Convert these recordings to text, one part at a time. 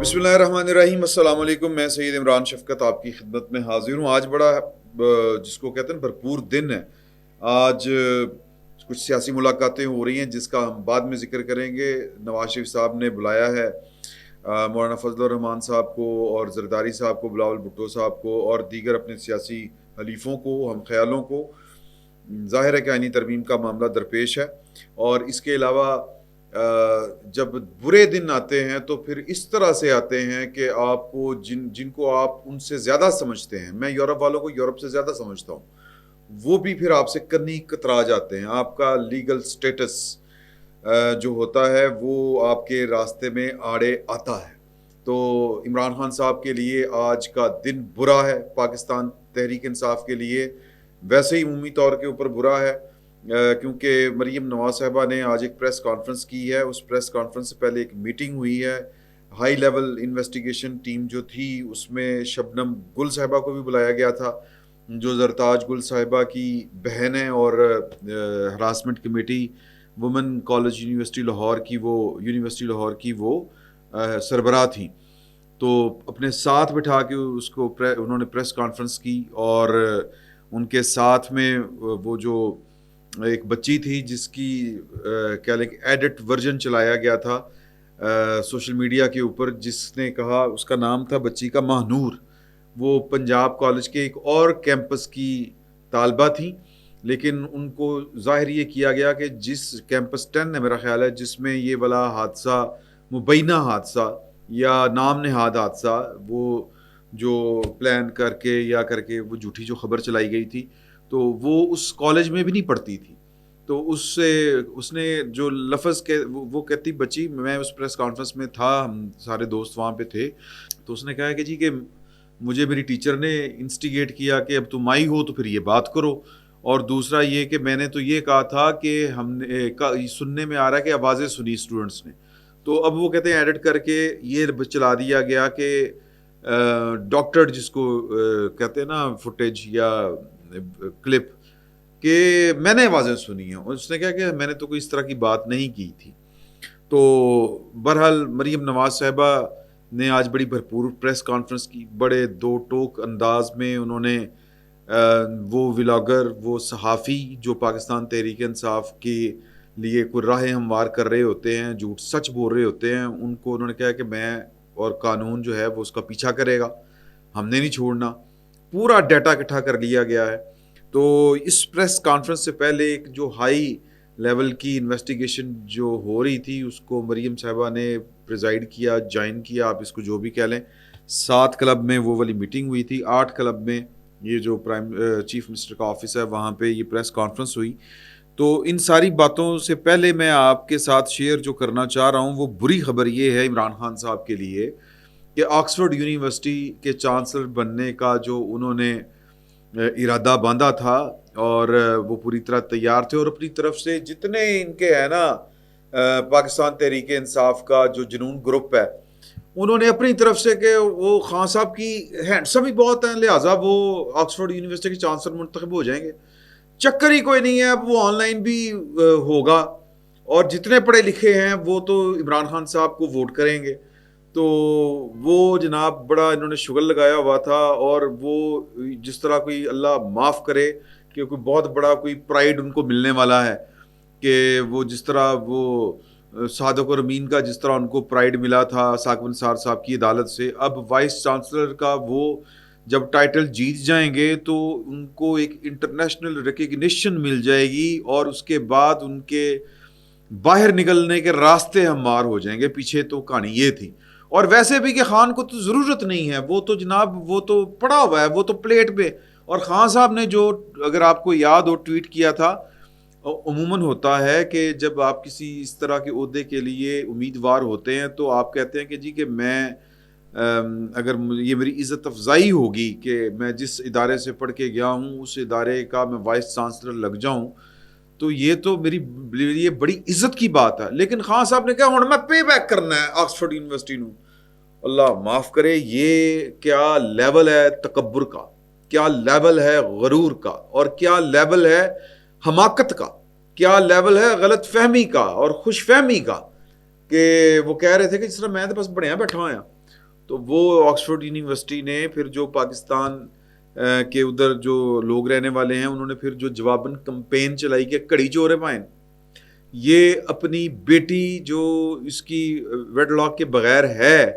بسم اللہ الرحمن الرحیم. السلام علیکم. میں سید عمران شفقت آپ کی خدمت میں حاضر ہوں. آج بڑا جس کو کہتے ہیں بھرپور دن ہے. آج کچھ سیاسی ملاقاتیں ہو رہی ہیں جس کا ہم بعد میں ذکر کریں گے. نواز شریف صاحب نے بلایا ہے مولانا فضل الرحمان صاحب کو اور زرداری صاحب کو، بلاول بھٹو صاحب کو اور دیگر اپنے سیاسی حلیفوں کو، ہم خیالوں کو. ظاہر ہے کہ آئینی ترمیم کا معاملہ درپیش ہے، اور اس کے علاوہ جب برے دن آتے ہیں تو پھر اس طرح سے آتے ہیں کہ آپ کو جن کو آپ ان سے زیادہ سمجھتے ہیں، میں یورپ والوں کو یورپ سے زیادہ سمجھتا ہوں، وہ بھی پھر آپ سے کنی کترا جاتے ہیں. آپ کا لیگل سٹیٹس جو ہوتا ہے وہ آپ کے راستے میں آڑے آتا ہے. تو عمران خان صاحب کے لیے آج کا دن برا ہے، پاکستان تحریک انصاف کے لیے ویسے ہی عمومی طور کے اوپر برا ہے، کیونکہ مریم نواز صاحبہ نے آج ایک پریس کانفرنس کی ہے. اس پریس کانفرنس سے پہلے ایک میٹنگ ہوئی ہے. ہائی لیول انویسٹیگیشن ٹیم جو تھی اس میں شبنم گل صاحبہ کو بھی بلایا گیا تھا، جو زرتاج گل صاحبہ کی بہن ہیں اور harassment committee women college university Lahore کی وہ سربراہ تھیں. تو اپنے ساتھ بٹھا کے اس کو انہوں نے پریس کانفرنس کی، اور ان کے ساتھ میں وہ جو ایک بچی تھی جس کی کیا لیں ایڈٹ ورژن چلایا گیا تھا سوشل میڈیا کے اوپر، جس نے کہا، اس کا نام تھا بچی کا ماہنور. وہ پنجاب کالج کے ایک اور کیمپس کی طالبہ تھیں، لیکن ان کو ظاہر یہ کیا گیا کہ جس کیمپس 10 ہے میرا خیال ہے، جس میں یہ والا حادثہ، مبینہ حادثہ یا نام نہاد حادثہ، وہ جو پلان کر کے وہ جھوٹی جو خبر چلائی گئی تھی، تو وہ اس کالج میں بھی نہیں پڑھتی تھی. تو اس نے جو لفظ وہ کہتی بچی، میں اس پریس کانفرنس میں تھا، ہم سارے دوست وہاں پہ تھے، تو اس نے کہا کہ جی کہ مجھے میری ٹیچر نے انسٹیگیٹ کیا کہ اب تم آئی ہو تو پھر یہ بات کرو، اور دوسرا یہ کہ میں نے تو یہ کہا تھا کہ ہم نے سننے میں آ رہا ہے کہ آوازیں سنی اسٹوڈنٹس نے. تو اب وہ کہتے ہیں ایڈٹ کر کے یہ چلا دیا گیا کہ ڈاکٹر جس کو کہتے ہیں نا فوٹیج یا کلپ، کہ میں نے آوازیں سنی ہیں. اس نے کہا کہ میں نے تو کوئی اس طرح کی بات نہیں کی تھی. تو بہرحال مریم نواز صاحبہ نے آج بڑی بھرپور پریس کانفرنس کی. بڑے دو ٹوک انداز میں انہوں نے وہ ولاگر، وہ صحافی جو پاکستان تحریک انصاف کے لیے کوئی راہیں ہموار کر رہے ہوتے ہیں، جھوٹ سچ بول رہے ہوتے ہیں، ان کو انہوں نے کہا کہ میں اور قانون جو ہے وہ اس کا پیچھا کرے گا، ہم نے نہیں چھوڑنا. پورا ڈیٹا اکٹھا کر لیا گیا ہے. تو اس پریس کانفرنس سے پہلے ایک جو ہائی لیول کی انویسٹیگیشن جو ہو رہی تھی، اس کو مریم صاحبہ نے پریزائڈ کیا، جوائن کیا، آپ اس کو جو بھی کہہ لیں. 7 کلب میں وہ والی میٹنگ ہوئی تھی، 8 کلب میں یہ جو چیف منسٹر کا آفس ہے وہاں پہ یہ پریس کانفرنس ہوئی. تو ان ساری باتوں سے پہلے میں آپ کے ساتھ شیئر جو کرنا چاہ رہا ہوں، وہ بری خبر یہ ہے عمران خان صاحب کے لیے کہ آکسفورڈ یونیورسٹی کے چانسلر بننے کا جو انہوں نے ارادہ باندھا تھا، اور وہ پوری طرح تیار تھے، اور اپنی طرف سے جتنے ان کے ہے نا پاکستان تحریک انصاف کا جو جنون گروپ ہے، انہوں نے اپنی طرف سے کہ وہ خان صاحب کی ہینڈسم ہی بہت ہیں، لہٰذا وہ آکسفورڈ یونیورسٹی کے چانسلر منتخب ہو جائیں گے. چکر ہی کوئی نہیں ہے. اب وہ آن لائن بھی ہوگا، اور جتنے پڑھے لکھے ہیں وہ تو عمران خان صاحب کو ووٹ کریں گے. تو وہ جناب بڑا انہوں نے شغل لگایا ہوا تھا، اور وہ جس طرح کوئی اللہ معاف کرے کہ کوئی بہت بڑا کوئی پرائیڈ ان کو ملنے والا ہے، کہ وہ جس طرح وہ صادق اور امین کا جس طرح ان کو پرائیڈ ملا تھا ثاقب نثار صاحب کی عدالت سے، اب وائس چانسلر کا وہ جب ٹائٹل جیت جائیں گے تو ان کو ایک انٹرنیشنل ریکگنیشن مل جائے گی، اور اس کے بعد ان کے باہر نکلنے کے راستے ہموار ہو جائیں گے. پیچھے تو کہانی یہ تھی. اور ویسے بھی کہ خان کو تو ضرورت نہیں ہے، وہ تو جناب وہ تو پڑا ہوا ہے، وہ تو پلیٹ پہ. اور خان صاحب نے جو، اگر آپ کو یاد ہو، ٹویٹ کیا تھا، عموماً ہوتا ہے کہ جب آپ کسی اس طرح کے عہدے کے لیے امیدوار ہوتے ہیں تو آپ کہتے ہیں کہ جی کہ میں اگر یہ میری عزت افزائی ہوگی کہ میں جس ادارے سے پڑھ کے گیا ہوں اس ادارے کا میں وائس چانسلر لگ جاؤں، تو یہ تو میری یہ بڑی عزت کی بات ہے. لیکن خان صاحب نے کہا ہوں میں پے بیک کرنا ہے آکسفورڈ یونیورسٹی نو. اللہ معاف کرے، یہ کیا لیول ہے تکبر کا، کیا لیول ہے غرور کا، اور کیا لیول ہے حماقت کا، کیا لیول ہے غلط فہمی کا اور خوش فہمی کا. کہ وہ کہہ رہے تھے کہ جس طرح میں تو بس بڑھیا بیٹھا ہوا. تو وہ آکسفورڈ یونیورسٹی نے پھر جو پاکستان کے ادھر جو لوگ رہنے والے ہیں انہوں نے پھر جو جواباً کمپین چلائی کہ کڑی چور ہے پائن، یہ اپنی بیٹی جو اس کی ویڈ لاک کے بغیر ہے،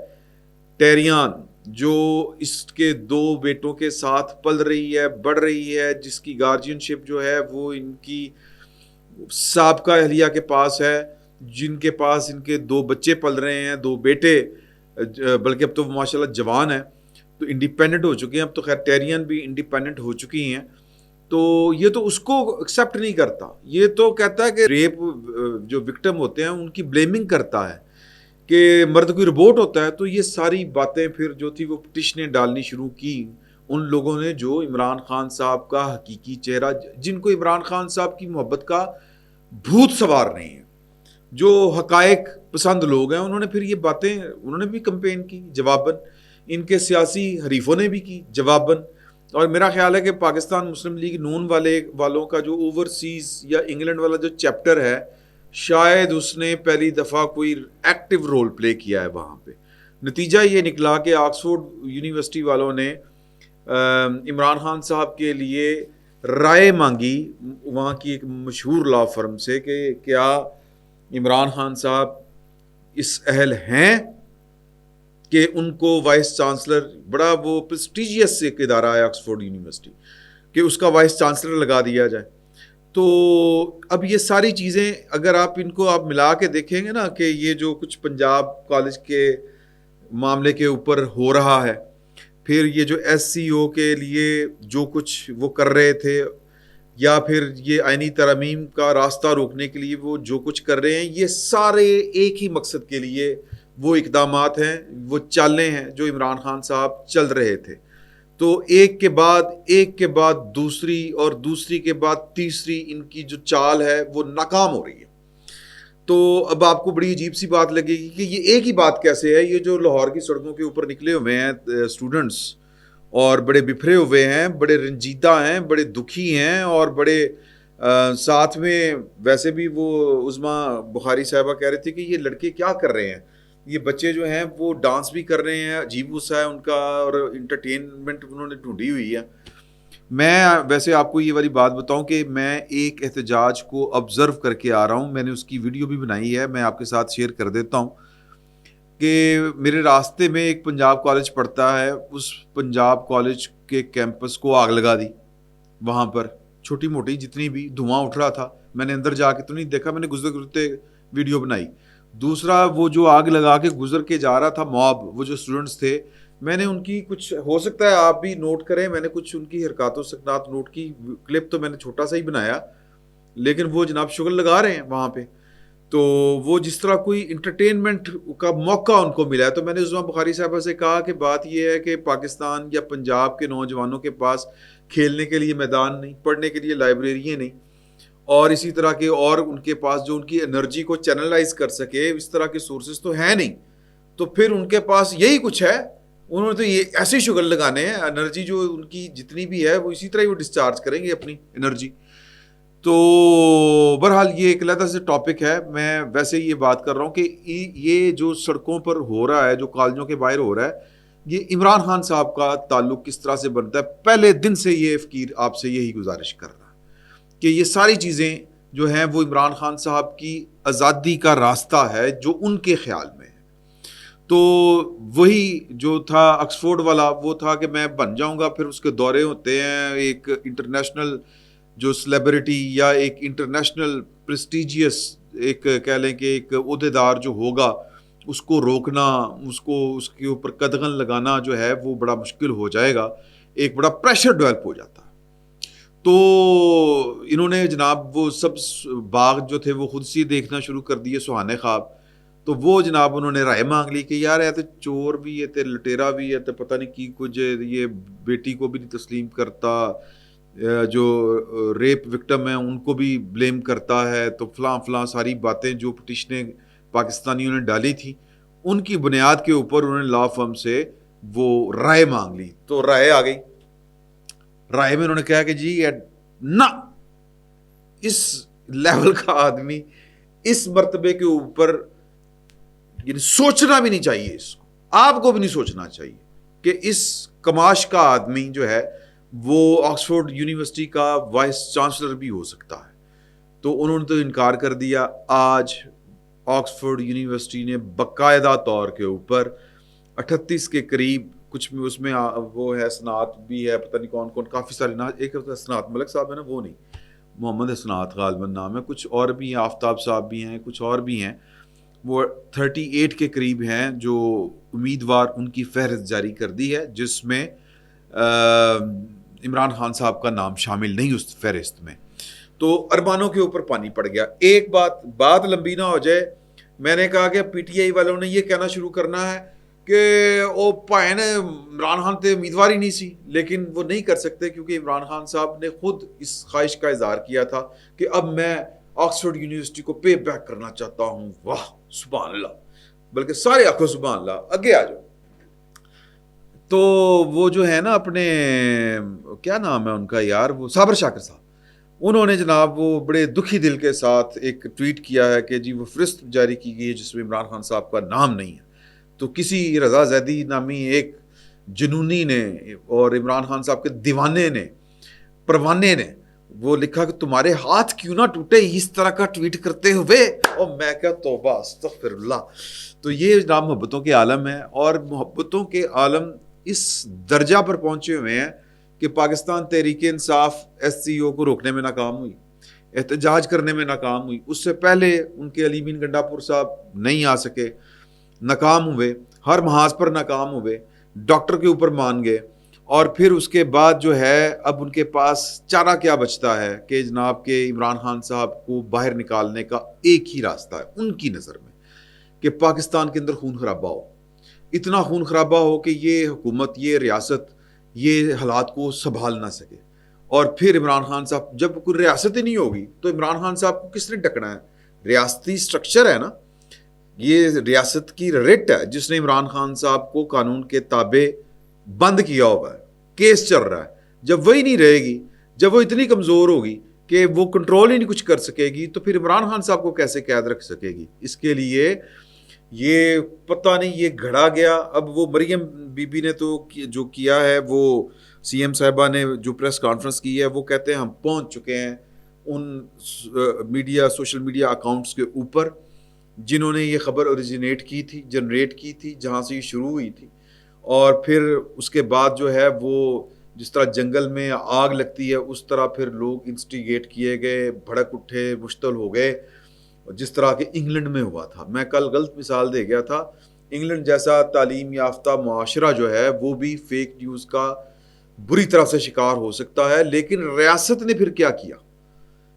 ٹیریان، جو اس کے 2 بیٹوں کے ساتھ پل رہی ہے، بڑھ رہی ہے، جس کی گارجین شپ جو ہے وہ ان کی سابقہ اہلیہ کے پاس ہے، جن کے پاس ان کے 2 بچے پل رہے ہیں، 2 بیٹے، بلکہ اب تو ماشاءاللہ جوان ہیں، تو انڈیپینڈنٹ ہو چکے ہیں، اب تو خیر ٹیرین بھی انڈیپینڈنٹ ہو چکی ہیں. تو یہ تو اس کو ایکسیپٹ نہیں کرتا، یہ تو کہتا ہے کہ ریپ جو وکٹم ہوتے ہیں ان کی بلیمنگ کرتا ہے کہ مرد کوئی ربوٹ ہوتا ہے. تو یہ ساری باتیں پھر جو تھی وہ پٹیشنیں ڈالنی شروع کی ان لوگوں نے جو عمران خان صاحب کا حقیقی چہرہ، جن کو عمران خان صاحب کی محبت کا بھوت سوار نہیں ہے، جو حقائق پسند لوگ ہیں، انہوں نے پھر یہ باتیں انہوں نے بھی کمپین کی جواباً، ان کے سیاسی حریفوں نے بھی کی جواباً. اور میرا خیال ہے کہ پاکستان مسلم لیگ نون والوں کا جو اوورسیز یا انگلینڈ والا جو چیپٹر ہے، شاید اس نے پہلی دفعہ کوئی ایکٹیو رول پلے کیا ہے وہاں پہ. نتیجہ یہ نکلا کہ آکسفورڈ یونیورسٹی والوں نے عمران خان صاحب کے لیے رائے مانگی وہاں کی ایک مشہور لا فرم سے کہ کیا عمران خان صاحب اس اہل ہیں کہ ان کو وائس چانسلر، بڑا وہ پریسٹیجیس ایک ادارہ ہے آکسفورڈ یونیورسٹی، کہ اس کا وائس چانسلر لگا دیا جائے. تو اب یہ ساری چیزیں اگر آپ ان کو آپ ملا کے دیکھیں گے نا کہ یہ جو کچھ پنجاب کالج کے معاملے کے اوپر ہو رہا ہے، پھر یہ جو ایس سی او کے لیے جو کچھ وہ کر رہے تھے، یا پھر یہ آئینی ترامیم کا راستہ روکنے کے لیے وہ جو کچھ کر رہے ہیں، یہ سارے ایک ہی مقصد کے لیے وہ اقدامات ہیں، وہ چالیں ہیں جو عمران خان صاحب چل رہے تھے. تو ایک کے بعد دوسری اور دوسری کے بعد تیسری ان کی جو چال ہے وہ ناکام ہو رہی ہے. تو اب آپ کو بڑی عجیب سی بات لگے گی کہ یہ ایک ہی بات کیسے ہے، یہ جو لاہور کی سڑکوں کے اوپر نکلے ہوئے ہیں اسٹوڈنٹس اور بڑے بپھرے ہوئے ہیں، بڑے رنجیدہ ہیں، بڑے دکھی ہیں، اور بڑے ساتھ میں ویسے بھی وہ عظما بخاری صاحبہ کہہ رہے تھے کہ یہ لڑکے کیا کر رہے ہیں، یہ بچے جو ہیں وہ ڈانس بھی کر رہے ہیں، عجیب غصہ ہے ان کا، اور انٹرٹینمنٹ انہوں نے ڈھونڈی ہوئی ہے. میں ویسے آپ کو یہ والی بات بتاؤں کہ میں ایک احتجاج کو آبزرو کر کے آ رہا ہوں، میں نے اس کی ویڈیو بھی بنائی ہے، میں آپ کے ساتھ شیئر کر دیتا ہوں. کہ میرے راستے میں ایک پنجاب کالج پڑھتا ہے، اس پنجاب کالج کے کیمپس کو آگ لگا دی. وہاں پر چھوٹی موٹی جتنی بھی دھواں اٹھ رہا تھا، میں نے اندر جا کے تو نہیں دیکھا، میں نے گزرتے ویڈیو بنائی. دوسرا وہ جو آگ لگا کے گزر کے جا رہا تھا موب، وہ جو اسٹوڈنٹس تھے، میں نے ان کی کچھ، ہو سکتا ہے آپ بھی نوٹ کریں، میں نے کچھ ان کی حرکات و سکنات نوٹ کی، کلپ تو میں نے چھوٹا سا ہی بنایا، لیکن وہ جناب شغل لگا رہے ہیں وہاں پہ. تو وہ جس طرح کوئی انٹرٹینمنٹ کا موقع ان کو ملا ہے. تو میں نے عظما بخاری صاحبہ سے کہا کہ بات یہ ہے کہ پاکستان یا پنجاب کے نوجوانوں کے پاس کھیلنے کے لیے میدان نہیں، پڑھنے کے لیے لائبریریاں نہیں، اور اسی طرح کے اور ان کے پاس جو ان کی انرجی کو چینلائز کر سکے اس طرح کے سورسز تو ہیں نہیں. تو پھر ان کے پاس یہی کچھ ہے، انہوں نے تو یہ ایسے شغل لگانے ہیں، انرجی جو ان کی جتنی بھی ہے وہ اسی طرح ہی وہ ڈسچارج کریں گے اپنی انرجی. تو بہرحال یہ ایک علیحدہ سے ٹاپک ہے. میں ویسے یہ بات کر رہا ہوں کہ یہ جو سڑکوں پر ہو رہا ہے، جو کالجوں کے باہر ہو رہا ہے، یہ عمران خان صاحب کا تعلق کس طرح سے بنتا ہے. پہلے دن سے یہ فقیر آپ سے یہی گزارش کر رہا ہے کہ یہ ساری چیزیں جو ہیں وہ عمران خان صاحب کی آزادی کا راستہ ہے جو ان کے خیال میں ہے. تو وہی جو تھا آکسفورڈ والا، وہ تھا کہ میں بن جاؤں گا، پھر اس کے دورے ہوتے ہیں، ایک انٹرنیشنل جو سیلیبریٹی یا ایک انٹرنیشنل پریسٹیجیس ایک کہہ لیں کہ ایک عہدیدار جو ہوگا، اس کو روکنا، اس کے اوپر قدغن لگانا جو ہے وہ بڑا مشکل ہو جائے گا، ایک بڑا پریشر ڈیولپ ہو جاتا ہے. تو انہوں نے جناب وہ سب باغ جو تھے وہ خود سے دیکھنا شروع کر دیے، سہانے خواب. تو وہ جناب انہوں نے رائے مانگ لی کہ یار تو چور بھی ہے، تے لٹیرا بھی ہے، تے پتہ نہیں کی کچھ، یہ بیٹی کو بھی نہیں تسلیم کرتا، جو ریپ وکٹم ہیں ان کو بھی بلیم کرتا ہے. تو فلاں فلاں ساری باتیں جو پٹیشنیں پاکستانیوں نے ڈالی تھی، ان کی بنیاد کے اوپر انہوں نے لا فرم سے وہ رائے مانگ لی. تو رائے آ گئی. رائے میں انہوں نے کہا کہ جی نہ، اس لیول کا آدمی اس مرتبے کے اوپر یعنی سوچنا بھی نہیں چاہیے اس کو. آپ کو بھی نہیں سوچنا چاہیے کہ اس کماش کا آدمی جو ہے وہ آکسفورڈ یونیورسٹی کا وائس چانسلر بھی ہو سکتا ہے. تو انہوں نے تو انکار کر دیا. آج آکسفورڈ یونیورسٹی نے باقاعدہ طور کے اوپر 38 کے قریب کچھ بھی اس میں وہ ہے اسناد بھی ہے, پتہ نہیں کون کون, کافی سارے نام. ایک اسناد ملک صاحب ہے نا, وہ نہیں, محمد اسناد غالباً نام ہے, کچھ اور بھی ہیں, آفتاب صاحب بھی ہیں, کچھ اور بھی ہیں, وہ 38 کے قریب ہیں جو امیدوار ان کی فہرست جاری کر دی ہے, جس میں عمران خان صاحب کا نام شامل نہیں اس فہرست میں. تو ارمانوں کے اوپر پانی پڑ گیا. ایک بات لمبی نہ ہو جائے, میں نے کہا کہ پی ٹی آئی والوں نے یہ کہنا شروع کرنا ہے کہ وہ بھائی نے عمران خان تے امیدوار ہی نہیں سی, لیکن وہ نہیں کر سکتے کیونکہ عمران خان صاحب نے خود اس خواہش کا اظہار کیا تھا کہ اب میں آکسفورڈ یونیورسٹی کو پے بیک کرنا چاہتا ہوں. واہ سبحان اللہ, بلکہ سارے آنکھوں سبحان اللہ, آگے آ جاؤ. تو وہ جو ہے نا اپنے کیا نام ہے ان کا یار, وہ صابر شاکر صاحب, انہوں نے جناب وہ بڑے دکھی دل کے ساتھ ایک ٹویٹ کیا ہے کہ جی وہ فہرست جاری کی گئی ہے جس میں عمران خان صاحب کا نام نہیں ہے. تو کسی رضا زیدی نامی ایک جنونی نے اور عمران خان صاحب کے دیوانے نے, پروانے نے, وہ لکھا کہ تمہارے ہاتھ کیوں نہ ٹوٹے اس طرح کا ٹویٹ کرتے ہوئے. اور میں کیا توبہ استغفر اللہ. تو یہ جناب محبتوں کے عالم ہے, اور محبتوں کے عالم اس درجہ پر پہنچے ہوئے ہیں کہ پاکستان تحریک انصاف ایس سی او کو روکنے میں ناکام ہوئی, احتجاج کرنے میں ناکام ہوئی. اس سے پہلے ان کے علی بن گنڈا پور صاحب نہیں آ سکے, ناکام ہوئے, ہر محاذ پر ناکام ہوئے, ڈاکٹر کے اوپر مان گئے. اور پھر اس کے بعد جو ہے اب ان کے پاس چارہ کیا بچتا ہے کہ جناب کے عمران خان صاحب کو باہر نکالنے کا ایک ہی راستہ ہے ان کی نظر میں, کہ پاکستان کے اندر خون خرابہ ہو, اتنا خون خرابہ ہو کہ یہ حکومت, یہ ریاست یہ حالات کو سنبھال نہ سکے. اور پھر عمران خان صاحب, جب کوئی ریاست ہی نہیں ہوگی تو عمران خان صاحب کو کس نے ڈکنا ہے؟ ریاستی سٹرکچر ہے نا, یہ ریاست کی رٹ ہے جس نے عمران خان صاحب کو قانون کے تابع بند کیا ہوا ہے, کیس چل رہا ہے. جب وہی نہیں رہے گی, جب وہ اتنی کمزور ہوگی کہ وہ کنٹرول ہی نہیں کچھ کر سکے گی, تو پھر عمران خان صاحب کو کیسے قید رکھ سکے گی؟ اس کے لیے یہ پتہ نہیں یہ گھڑا گیا. اب وہ مریم بی بی نے تو جو کیا ہے, وہ سی ایم صاحبہ نے جو پریس کانفرنس کی ہے, وہ کہتے ہیں ہم پہنچ چکے ہیں in media social media accounts کے اوپر جنہوں نے یہ خبر اوریجنیٹ کی تھی, جنریٹ کی تھی, جہاں سے یہ شروع ہوئی تھی. اور پھر اس کے بعد جو ہے وہ جس طرح جنگل میں آگ لگتی ہے اس طرح پھر لوگ انسٹیگیٹ کیے گئے, بھڑک اٹھے, مشتعل ہو گئے, جس طرح کہ انگلینڈ میں ہوا تھا. میں کل غلط مثال دے گیا تھا. انگلینڈ جیسا تعلیم یافتہ معاشرہ جو ہے وہ بھی فیک نیوز کا بری طرح سے شکار ہو سکتا ہے. لیکن ریاست نے پھر کیا کیا؟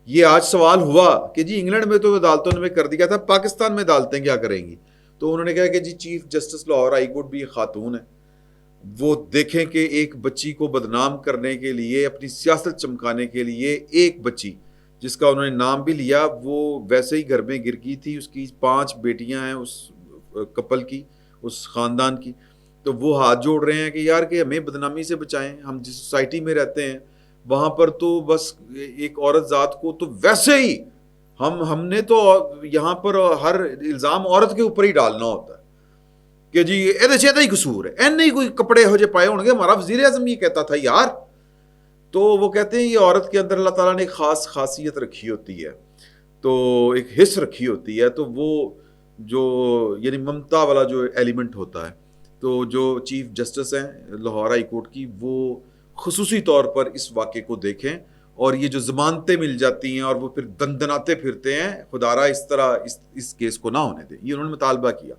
یہ آج سوال ہوا کہ جی انگلینڈ میں تو عدالتوں نے کر دیا تھا, پاکستان میں عدالتیں کیا کریں گی؟ تو انہوں نے کہا کہ جی chief justice Lahore high court بھی ایک خاتون ہے, وہ دیکھیں کہ ایک بچی کو بدنام کرنے کے لیے, اپنی سیاست چمکانے کے لیے, ایک بچی جس کا انہوں نے نام بھی لیا, وہ ویسے ہی گھر میں گر گئی تھی. اس کی 5 بیٹیاں ہیں اس کپل کی, اس خاندان کی. تو وہ ہاتھ جوڑ رہے ہیں کہ یار کہ ہمیں بدنامی سے بچائیں. ہم جس سوسائٹی میں رہتے ہیں وہاں پر تو بس ایک عورت ذات کو تو ویسے ہی ہم نے تو یہاں پر ہر الزام عورت کے اوپر ہی ڈالنا ہوتا ہے کہ جی یہ ہی قصور ہے, این نہیں کوئی کپڑے ہو جے پائے ہوں گے. ہمارا وزیر اعظم یہ کہتا تھا یار. تو وہ کہتے ہیں یہ عورت کے اندر اللہ تعالیٰ نے ایک خاص خاصیت رکھی ہوتی ہے, تو ایک حص رکھی ہوتی ہے, تو وہ جو یعنی ممتا والا جو ایلیمنٹ ہوتا ہے, تو جو چیف جسٹس ہیں لاہور ہائی کورٹ کی, وہ خصوصی طور پر اس واقعے کو دیکھیں. اور یہ جو ضمانتیں مل جاتی ہیں اور وہ پھر دندناتے پھرتے ہیں, خدا را اس طرح اس کیس کو نہ ہونے دیں, یہ انہوں نے مطالبہ کیا.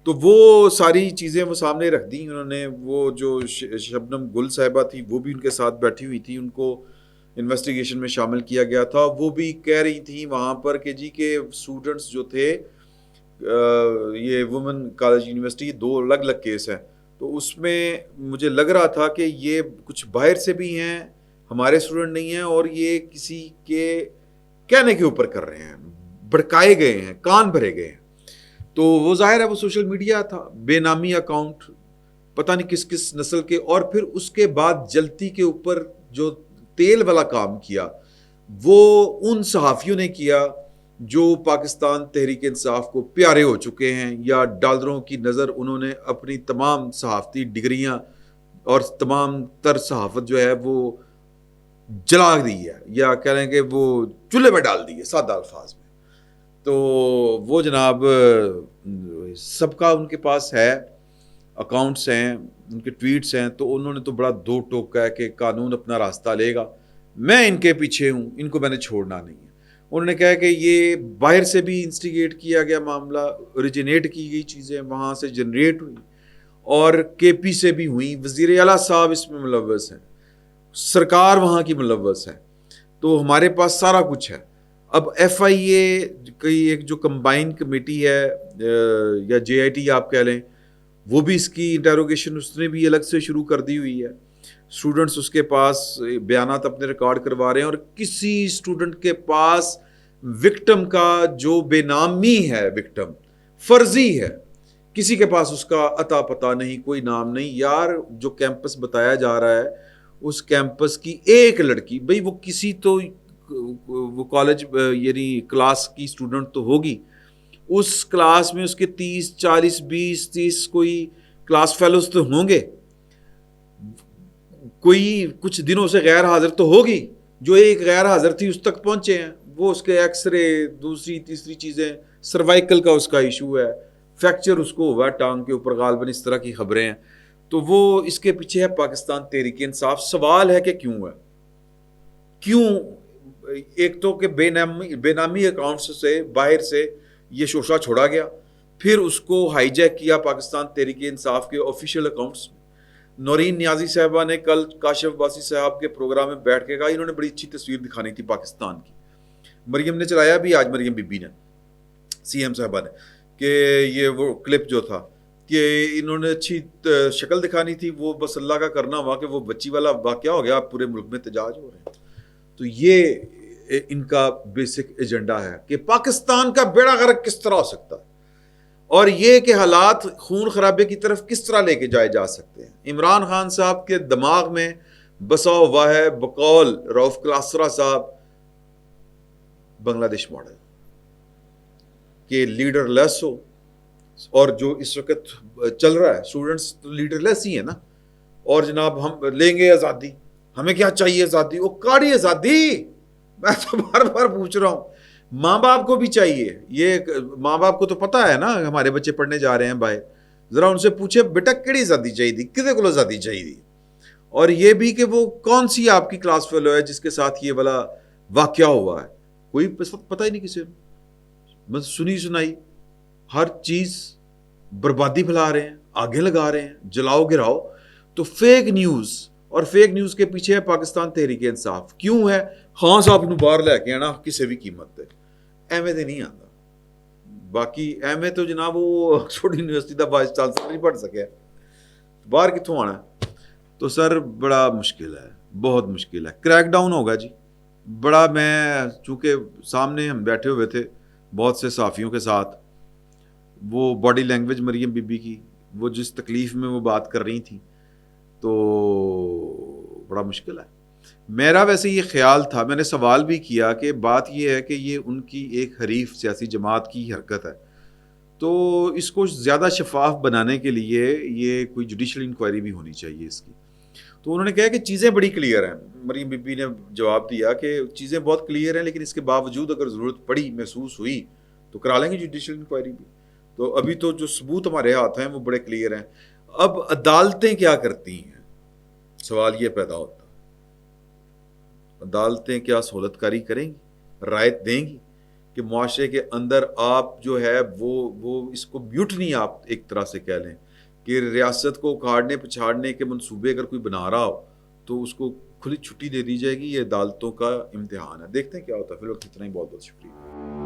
تو وہ ساری چیزیں وہ سامنے رکھ دیں انہوں نے. وہ جو شبنم گل صاحبہ تھی وہ بھی ان کے ساتھ بیٹھی ہوئی تھی, ان کو انویسٹیگیشن میں شامل کیا گیا تھا. وہ بھی کہہ رہی تھیں وہاں پر کہ جی کہ اسٹوڈنٹس جو تھے, یہ وومن کالج یونیورسٹی 2 الگ الگ کیس ہیں, تو اس میں مجھے لگ رہا تھا کہ یہ کچھ باہر سے بھی ہیں, ہمارے اسٹوڈنٹ نہیں ہیں, اور یہ کسی کے کہنے کے اوپر کر رہے ہیں, بھڑکائے گئے ہیں, کان بھرے گئے ہیں. تو وہ ظاہر ہے وہ سوشل میڈیا تھا, بے نامی اکاؤنٹ, پتہ نہیں کس کس نسل کے. اور پھر اس کے بعد جلتی کے اوپر جو تیل والا کام کیا وہ ان صحافیوں نے کیا جو پاکستان تحریک انصاف کو پیارے ہو چکے ہیں یا ڈالروں کی نظر انہوں نے اپنی تمام صحافتی ڈگریاں اور تمام تر صحافت جو ہے وہ جلا دی ہے یا کہہ لیں کہ وہ چولہے میں ڈال دی ہے سادہ الفاظ میں. تو وہ جناب سب کا ان کے پاس ہے، اکاؤنٹس ہیں، ان کے ٹویٹس ہیں، تو انہوں نے تو بڑا دو ٹوکا ہے کہ قانون اپنا راستہ لے گا، میں ان کے پیچھے ہوں، ان کو میں نے چھوڑنا نہیں ہے. انہوں نے کہا کہ یہ باہر سے بھی انسٹیگیٹ کیا گیا معاملہ، اوریجنیٹ کی گئی چیزیں وہاں سے جنریٹ ہوئی اور کے پی سے بھی ہوئی، وزیر اعلیٰ صاحب اس میں ملوث ہیں، سرکار وہاں کی ملوث ہے، تو ہمارے پاس سارا کچھ ہے. اب ایف آئی اے کی ایک جو کمبائن کمیٹی ہے یا جے آئی ٹی آپ کہہ لیں، وہ بھی اس کی انٹیروگیشن اس نے بھی الگ سے شروع کر دی ہوئی ہے. اسٹوڈنٹس اس کے پاس بیانات اپنے ریکارڈ کروا رہے ہیں اور کسی اسٹوڈنٹ کے پاس وکٹم کا جو بے نامی ہے، وکٹم فرضی ہے، کسی کے پاس اس کا اتا پتہ نہیں، کوئی نام نہیں. یار جو کیمپس بتایا جا رہا ہے اس کیمپس کی ایک لڑکی، بھئی وہ کسی تو وہ کالج یعنی کلاس کی اسٹوڈنٹ تو ہوگی، اس کلاس میں اس کے 30 40 20 30 کوئی کلاس فیلوز تو ہوں گے، کوئی کچھ دنوں سے غیر حاضر تو ہوگی، جو ایک غیر حاضر تھی اس تک پہنچے ہیں، وہ اس کے ایکس رے دوسری تیسری چیزیں، سروائکل کا اس کا ایشو ہے، فریکچر اس کو ہوا ہے ٹانگ کے اوپر، غالباً اس طرح کی خبریں ہیں. تو وہ اس کے پیچھے ہے پاکستان تحریک انصاف. سوال ہے کہ کیوں ہے، کیوں؟ ایک تو کہ بے نامی اکاؤنٹس سے باہر سے یہ شوشہ چھوڑا گیا، پھر اس کو ہائی جیک کیا پاکستان تحریک انصاف کے آفیشیل اکاؤنٹس میں. نورین نیازی صاحبہ نے کل کاشف عباسی صاحب کے پروگرام میں بیٹھ کے کہا، انہوں نے بڑی اچھی تصویر دکھانی تھی پاکستان کی. مریم نے چلایا بھی آج، مریم بی بی نے، سی ایم صاحبہ نے، کہ یہ وہ کلپ جو تھا کہ انہوں نے اچھی شکل دکھانی تھی، وہ بس اللہ کا کرنا ہوا کہ وہ بچی والا واقعہ ہو گیا، پورے ملک میں احتجاج ہو رہے ہیں. تو یہ ان کا بیسک ایجنڈا ہے کہ پاکستان کا بیڑا غرق کس طرح ہو سکتا ہے اور یہ کہ حالات خون خرابے کی طرف کس طرح لے کے جائے جا سکتے ہیں. عمران خان صاحب کے دماغ میں بسا ہوا ہے بقول روف کلاسرا صاحب بنگلہ دیش ماڈل کہ لیڈر لیس ہو، اور جو اس وقت چل رہا ہے اسٹوڈنٹس تو لیڈر لیس ہی ہے نا. اور جناب ہم لیں گے آزادی، ہمیں کیا چاہیے آزادی، وہ کاڑی آزادی. میں تو بار بار پوچھ رہا ہوں، ماں باپ کو بھی چاہیے، یہ ماں باپ کو تو پتا ہے نا ہمارے بچے پڑھنے جا رہے ہیں باہر، ذرا ان سے پوچھے بیٹا کیڑی آزادی چاہیے، کدے کو آزادی چاہیے، اور یہ بھی کہ وہ کون سی آپ کی کلاس فیلو ہے جس کے ساتھ یہ والا واقعہ ہوا ہے. کوئی اس وقت پتہ ہی نہیں کسی نے، بس سنی سنائی ہر چیز بربادی پھیلا رہے ہیں، آگے لگا رہے ہیں، جلاؤ گراؤ. تو فیک نیوز، اور فیک نیوز کے پیچھے ہے پاکستان تحریک انصاف. کیوں ہے؟ خان صاحب نو باہر لے کے آنا کسی بھی قیمت پہ، ایویں تے نہیں آتا. باقی ایویں تو جناب وہ آکسفورڈ یونیورسٹی کا وائس چانسلر نہیں پڑھ سکے، باہر کتوں آنا ہے. تو سر بڑا مشکل ہے، بہت مشکل ہے. کریک ڈاؤن ہوگا جی بڑا. میں چونکہ سامنے ہم بیٹھے ہوئے تھے بہت سے صحافیوں کے ساتھ، وہ body language Maryam Bibi کی، وہ جس تکلیف میں وہ بات کر رہی تھیں، تو بڑا مشکل ہے. میرا ویسے یہ خیال تھا، میں نے سوال بھی کیا کہ بات یہ ہے کہ یہ ان کی ایک حریف سیاسی جماعت کی حرکت ہے، تو اس کو زیادہ شفاف بنانے کے لیے یہ کوئی جوڈیشل انکوائری بھی ہونی چاہیے اس کی. تو انہوں نے کہا کہ چیزیں بڑی کلیئر ہیں. مریم بی بی نے جواب دیا کہ چیزیں بہت کلیئر ہیں، لیکن اس کے باوجود اگر ضرورت پڑی، محسوس ہوئی، تو کرا لیں گے جوڈیشل انکوائری بھی. تو ابھی تو جو ثبوت ہمارے ہاتھ ہیں وہ بڑے کلیئر ہیں. اب عدالتیں کیا کرتی ہیں، سوال یہ پیدا ہوتا ہے، عدالتیں کیا سہولت کاری کریں گی، رعایت دیں گی کہ معاشرے کے اندر آپ جو ہے وہ اس کو میوٹنی آپ ایک طرح سے کہہ لیں کہ ریاست کو اکھاڑنے پچھاڑنے کے منصوبے اگر کوئی بنا رہا ہو تو اس کو کھلی چھٹی دے دی جائے گی. یہ عدالتوں کا امتحان ہے، دیکھتے ہیں کیا ہوتا ہے. فی الوقت اتنا ہی، بہت بہت شکریہ.